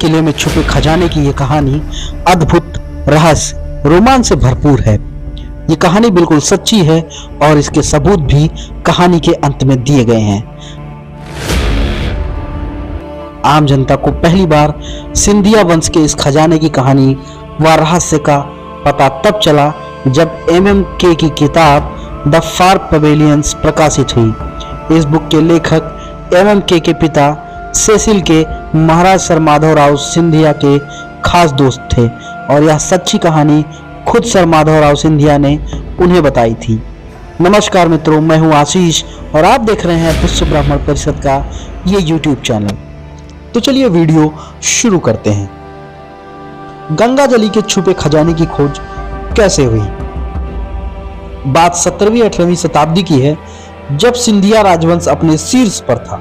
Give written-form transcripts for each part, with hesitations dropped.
किले में छुपे खजाने की ये कहानी अद्भुत, रहस्य, रोमांच से भरपूर है। ये कहानी बिल्कुल सच्ची है और इसके सबूत भी कहानी के अंत में दिए गए हैं। आम जनता को पहली बार सिंधिया वंश के इस खजाने की कहानी व रहस्य का पता तब चला जब MMK की किताब द फार पवेलियंस प्रकाशित हुई। इस बुक के लेखक MMK के पिता सेसिल के महाराज सर माधवराव सिंधिया के खास दोस्त थे और यह सच्ची कहानी खुद सर माधवराव सिंधिया ने उन्हें बताई थी। नमस्कार मित्रों, मैं हूं आशीष और आप देख रहे हैं विश्व ब्राह्मण परिषद का ये YouTube चैनल। तो चलिए वीडियो शुरू करते हैं। गंगा जली के छुपे खजाने की खोज कैसे हुई? बात 17वीं 18वीं शताब्दी की है, जब सिंधिया राजवंश अपने शीर्ष पर था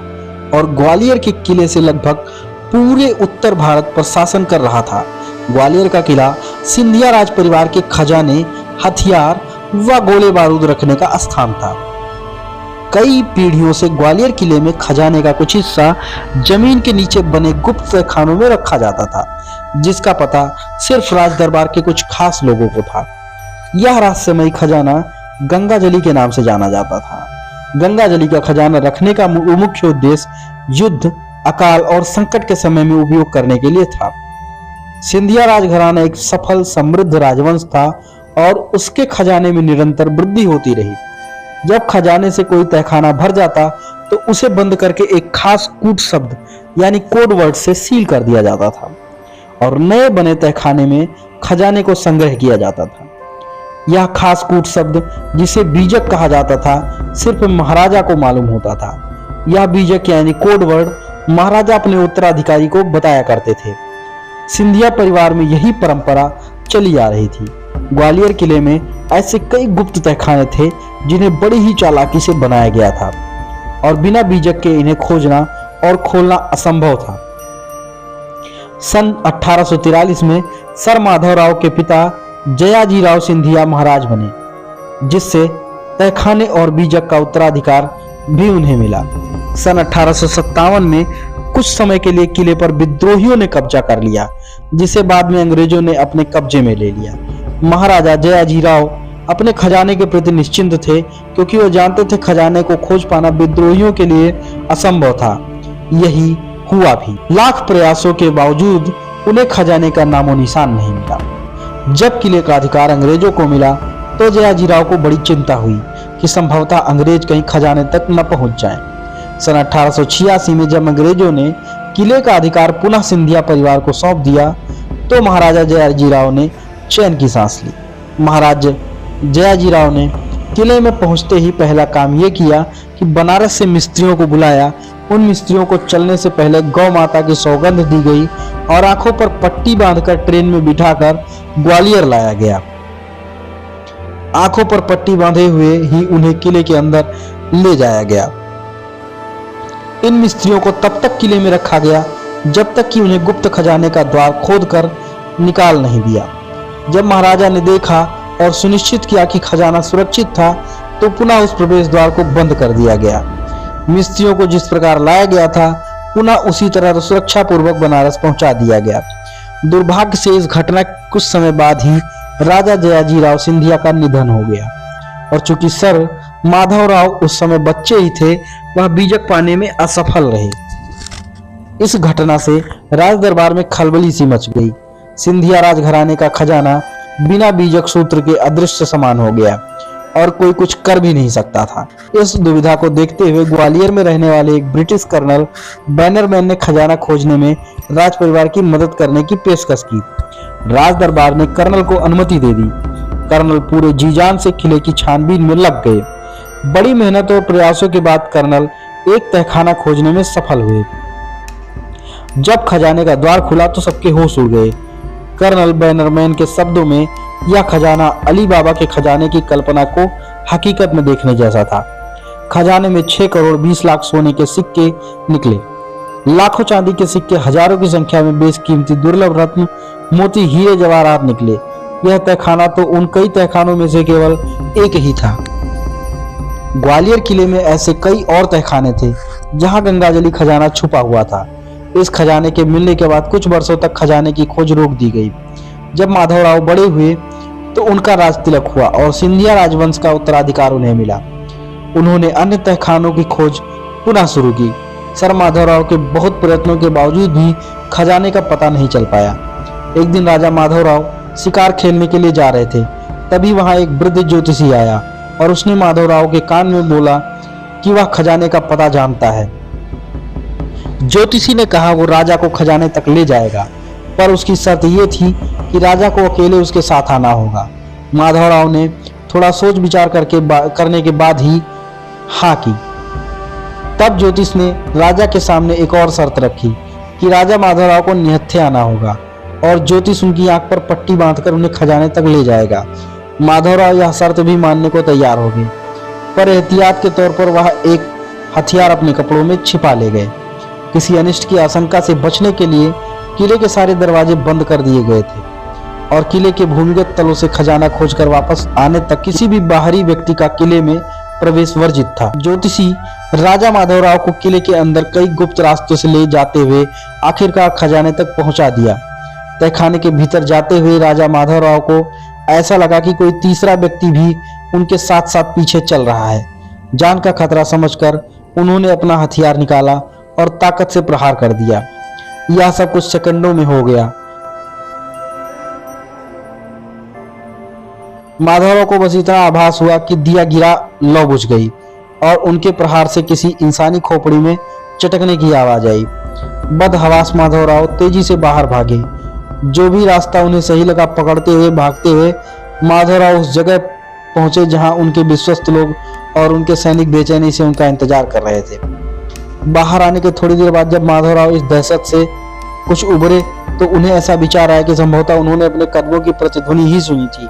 और ग्वालियर के किले से लगभग पूरे उत्तर भारत पर शासन कर रहा था। ग्वालियर का किला सिंधिया राज परिवार के खजाने, हथियार व गोले बारूद रखने का स्थान था। कई पीढ़ियों से ग्वालियर किले में खजाने का कुछ हिस्सा जमीन के नीचे बने गुप्त खानों में रखा जाता था, जिसका पता सिर्फ राज दरबार के कुछ खास लोगों को था। यह रहस्यमयी खजाना गंगा जली के नाम से जाना जाता था। गंगा जली का खजाना रखने का मुख्य उद्देश्य युद्ध, अकाल और संकट के समय में उपयोग करने के लिए था। सिंधिया राजघराना एक सफल समृद्ध राजवंश था और उसके खजाने में निरंतर वृद्धि होती रही। जब खजाने से कोई तहखाना भर जाता तो उसे बंद करके एक खास कूट शब्द यानी कोड वर्ड से सील कर दिया जाता था और नए बने तहखाने में खजाने को संग्रह किया जाता था। यह खास कूट शब्द, जिसे बीजक कहा जाता था, सिर्फ महाराजा को मालूम होता था। यह बीजक यानी कोड वर्ड महाराजा अपने उत्तराधिकारी को बताया करते थे। सिंधिया परिवार में यही परंपरा चली आ रही थी। ग्वालियर किले में ऐसे कई गुप्त तहखाने थे जिन्हें बड़ी ही चालाकी से बनाया गया था और बिना बीजक के इन्हें खोजना और खोलना असंभव था। सन 1843 में सर माधवराव के पिता जयाजीराव सिंधिया महाराज बने, जिससे तहखाने और बीजक का उत्तराधिकार भी उन्हें मिला। सन 1857 में कुछ समय के लिए किले पर विद्रोहियों ने कब्जा कर लिया, जिसे बाद में अंग्रेजों ने अपने कब्जे में ले लिया। महाराजा जयाजीराव अपने खजाने के प्रति निश्चिंत थे, क्योंकि वो जानते थे खजाने को खोज पाना विद्रोहियों के लिए असंभव था। यही हुआ भी। लाख प्रयासों के बावजूद उन्हें खजाने का नामो निशान नहीं मिला। जब किले का अधिकार अंग्रेजों को मिला तो जयाजीराव को बड़ी चिंता हुई कि संभवतः अंग्रेज कहीं खजाने तक न पहुंच जाएं। सन 1886 में जब अंग्रेजों ने किले का अधिकार पुनः सिंधिया परिवार को सौंप दिया तो महाराजा जयाजीराव ने चैन की सांस ली। महाराज जयाजीराव ने किले में पहुंचते ही पहला काम यह किया कि बनारस से मिस्त्रियों को बुलाया। उन मिस्त्रियों को चलने से पहले गौ माता की सौगंध दी गई और आंखों पर पट्टी बांधकर ट्रेन में बिठाकर ग्वालियर लाया गया। आंखों पर पट्टी बांधे हुए ही उन्हें किले के अंदर ले जाया गया। इन मिस्त्रियों को तब तक किले में रखा गया जब तक कि उन्हें गुप्त खजाने का द्वार खोदकर निकाल नहीं दिया। जब महाराजा ने देखा और सुनिश्चित किया कि खजाना सुरक्षित था तो पुनः उस प्रवेश द्वार को बंद कर दिया गया। मिस्त्रियों को जिस प्रकार लाया गया था पुनः उसी तरह सुरक्षा पूर्वक बनारस पहुंचा दिया गया। दुर्भाग्य से इस घटना कुछ समय बाद ही राजा जयाजीराव सिंधिया का निधन हो गया और चूंकि सर माधवराव उस समय बच्चे ही थे, वह बीजक पाने में असफल रहे। इस घटना से राज दरबार में खलबली सी मच गई। सिंधिया राजघराने का खजाना बिना बीजक सूत्र के अदृश्य समान हो गया और कोई कुछ कर भी नहीं सकता था। इस दुविधा को देखते हुए ग्वालियर में रहने वाले एक ब्रिटिश कर्नल बैनरमैन ने खजाना खोजने में राज परिवार की मदद करने की पेशकश की। राज दरबार ने कर्नल को अनुमति दे दी। कर्नल पूरे जी जान से किले की छानबीन में लग गए। बड़ी मेहनत और प्रयासों के बाद कर्नल एक तहखाना खोजने में सफल हुए। जब खजाने का द्वार खुला तो सबके होश उड़ गए। कर्नल बैनरमैन के शब्दों में यह खजाना अली बाबा के खजाने की कल्पना को हकीकत में देखने जैसा था। खजाने में 6 करोड़ 20 लाख सोने के सिक्के निकले, लाखों चांदी के सिक्के, हजारों की संख्या में बेशकीमती दुर्लभ रत्न, मोती, हीरे जवाहरात निकले। यह तहखाना तो उन कई तहखानों में से केवल एक ही था। ग्वालियर किले में ऐसे कई और तहखाने थे जहां गंगाजली खजाना छुपा हुआ था। इस खजाने के मिलने के बाद कुछ वर्षों तक खजाने की खोज रोक दी गई। जब माधवराव बड़े हुए तो उनका राज तिलक हुआ और सिंधिया राजवंश का उत्तराधिकार उन्हें मिला। उन्होंने अन्य तहखानों की खोज पुनः शुरू की। सर माधवराव के बहुत प्रयत्नों के बावजूद भी खजाने का पता नहीं चल पाया। एक दिन राजा माधवराव शिकार खेलने के लिए जा रहे थे, तभी वहां एक वृद्ध ज्योतिषी आया और उसने माधवराव के कान में बोला कि वह खजाने का पता जानता है। ज्योतिषी ने कहा वो राजा को खजाने तक ले जाएगा, पर उसकी शर्त ये थी कि राजा को अकेले उसके साथ आना होगा। माधवराव ने थोड़ा सोच विचार करने के बाद ही हाँ की। तब ज्योतिष ने राजा के सामने एक और शर्त रखी कि राजा माधवराव को निहत्थे आना होगा और ज्योतिष उनकी आंख पर पट्टी बांधकर उन्हें खजाने तक ले जाएगा। माधवराव यह शर्त भी मानने को तैयार हो गए, पर एहतियात के तौर पर वह एक हथियार अपने कपड़ों में छिपा ले गए। किसी अनिष्ट की आशंका से बचने के लिए किले के सारे दरवाजे बंद कर दिए गए थे और किले के भूमिगत तलों से खजाना खोजकर वापस आने तक किसी भी बाहरी व्यक्ति का किले में प्रवेश वर्जित था। ज्योतिषी राजा माधवराव को किले के अंदर कई गुप्त रास्तों से ले जाते हुए आखिरकार खजाने तक पहुंचा दिया। तहखाने के भीतर जाते हुए राजा माधवराव को ऐसा लगा कि कोई तीसरा व्यक्ति भी उनके साथ साथ पीछे चल रहा है। जान का खतरा समझकर उन्होंने अपना हथियार निकाला और ताकत से प्रहार कर दिया। यह सब कुछ सेकंडों में हो गया। माधवराव को बस इतना आभास हुआ कि दिया गिरा, लौ बुझ गई और उनके प्रहार से किसी इंसानी खोपड़ी में चटकने की आवाज आई। बदहवास माधवराव तेजी से बाहर भागे। जो भी रास्ता उन्हें सही लगा पकड़ते हुए भागते हुए माधवराव उस जगह पहुंचे जहां उनके विश्वस्त लोग और उनके सैनिक बेचैनी से उनका इंतजार कर रहे थे। बाहर आने के थोड़ी देर बाद जब माधवराव इस दहशत से कुछ उभरे तो उन्हें ऐसा विचार आया कि संभवतः उन्होंने अपने कदमों की प्रतिध्वनि ही सुनी थी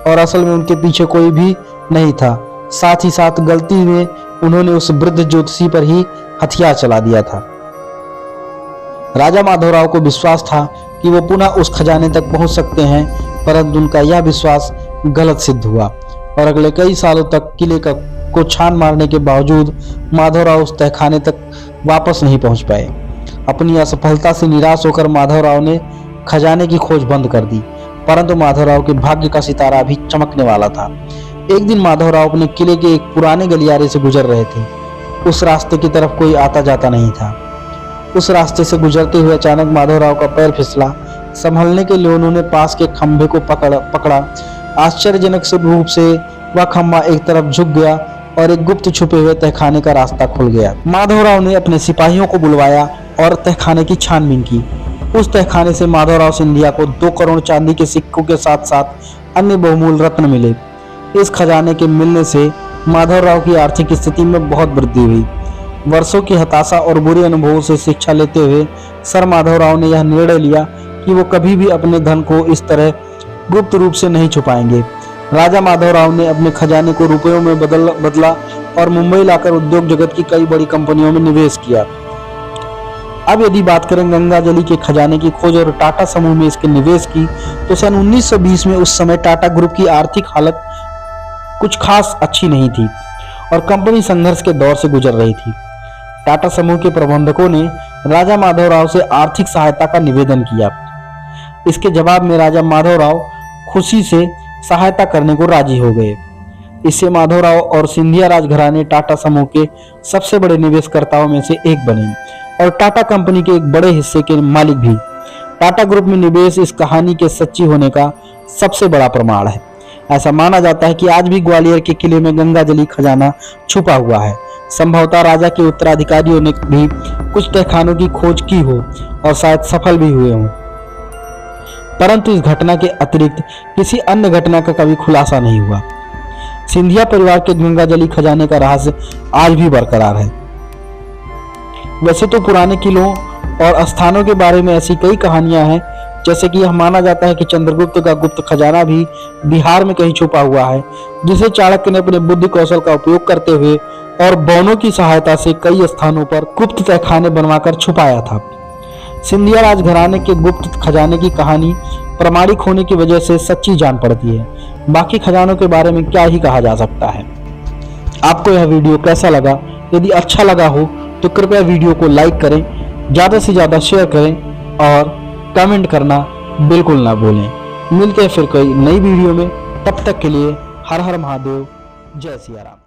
और असल में उनके पीछे कोई भी नहीं था। साथ ही साथ गलती में उन्होंने उस वृद्ध ज्योतिषी पर ही हथियार चला दिया था। राजा माधवराव को विश्वास था कि वो पुनः उस खजाने तक पहुंच सकते हैं, परंतु उनका यह विश्वास गलत सिद्ध हुआ और अगले कई सालों तक किले को छान मारने के बावजूद माधवराव उस तहखाने तक वापस नहीं पहुंच पाए। अपनी असफलता से निराश होकर माधवराव ने खजाने की खोज बंद कर दी, परंतु माधवराव के भाग्य का सितारा भी चमकने वाला था। एक दिन माधवराव अपने किले के एक पुराने गलियारे से गुजर रहे थे। उस रास्ते की तरफ कोई आता जाता नहीं था। उस रास्ते से गुजरते हुए अचानक माधवराव का पैर फिसला। संभलने के लिए उन्होंने पास के खंभे को पकड़ा। आश्चर्यजनक रूप से वह खंभा एक तरफ झुक गया और एक गुप्त छुपे हुए तहखाने का रास्ता खुल गया। माधवराव ने अपने सिपाहियों को बुलवाया और तहखाने की छानबीन की। उस तहखाने से माधवराव सिंधिया को 2 करोड़ चांदी के सिक्कों के साथ साथ अन्य बहुमूल्य रत्न मिले। इस खजाने के मिलने से माधवराव की आर्थिक स्थिति में बहुत वृद्धि हुई। वर्षों की हताशा और बुरे अनुभवों से शिक्षा लेते हुए सर माधवराव ने यह निर्णय लिया कि वो कभी भी अपने धन को इस तरह गुप्त रूप से नहीं छुपाएंगे। राजा माधवराव ने अपने खजाने को रुपयों में बदला और मुंबई लाकर उद्योग जगत की कई बड़ी कंपनियों में निवेश किया। अब यदि बात करें गंगाजली के खजाने की खोज और टाटा समूह में इसके निवेश की, तो सन 1920 में उस समय टाटा ग्रुप की आर्थिक हालत कुछ खास अच्छी नहीं थी और कंपनी संघर्ष के दौर से गुजर रही थी। टाटा समूह के प्रबंधकों ने राजा माधवराव से आर्थिक सहायता का निवेदन किया। इसके जवाब में राजा माधवराव खुशी से सहायता करने को राजी हो गए। इससे माधवराव और सिंधिया राजघराने टाटा समूह के सबसे बड़े निवेशकर्ताओं में से एक बने और टाटा कंपनी के एक बड़े हिस्से के मालिक भी। टाटा ग्रुप में निवेश इस कहानी के सच्ची होने का सबसे बड़ा प्रमाण है। ऐसा माना जाता है कि आज भी ग्वालियर के किले में गंगाजली खजाना छुपा हुआ है। संभवतः राजा के उत्तराधिकारियों ने भी कुछ तहखानों की खोज की हो और शायद सफल भी हुए हों, परंतु इस घटना के अतिरिक्त किसी अन्य घटना का कभी खुलासा नहीं हुआ। सिंधिया परिवार के गंगाजली खजाने का रहस्य आज भी बरकरार है। वैसे तो पुराने किलों और स्थानों के बारे में ऐसी कई कहानियां हैं, जैसे कि यह माना जाता है कि चंद्रगुप्त का गुप्त खजाना भी बिहार में कहीं छुपा हुआ है, जिसे चाणक्य ने अपने बुद्धि कौशल का उपयोग करते हुए और बौनों की सहायता से कई स्थानों पर गुप्त तहखाने बनवाकर छुपाया था। सिंधिया राजघराने के गुप्त खजाने की कहानी प्रामाणिक होने की वजह से सच्ची जान पड़ती है। बाकी खजानों के बारे में क्या ही कहा जा सकता है। आपको यह वीडियो कैसा लगा? यदि अच्छा लगा हो तो कृपया वीडियो को लाइक करें, ज़्यादा से ज़्यादा शेयर करें और कमेंट करना बिल्कुल ना भूलें। मिलते हैं फिर कोई नई वीडियो में, तब तक के लिए हर हर महादेव, जय सिया राम।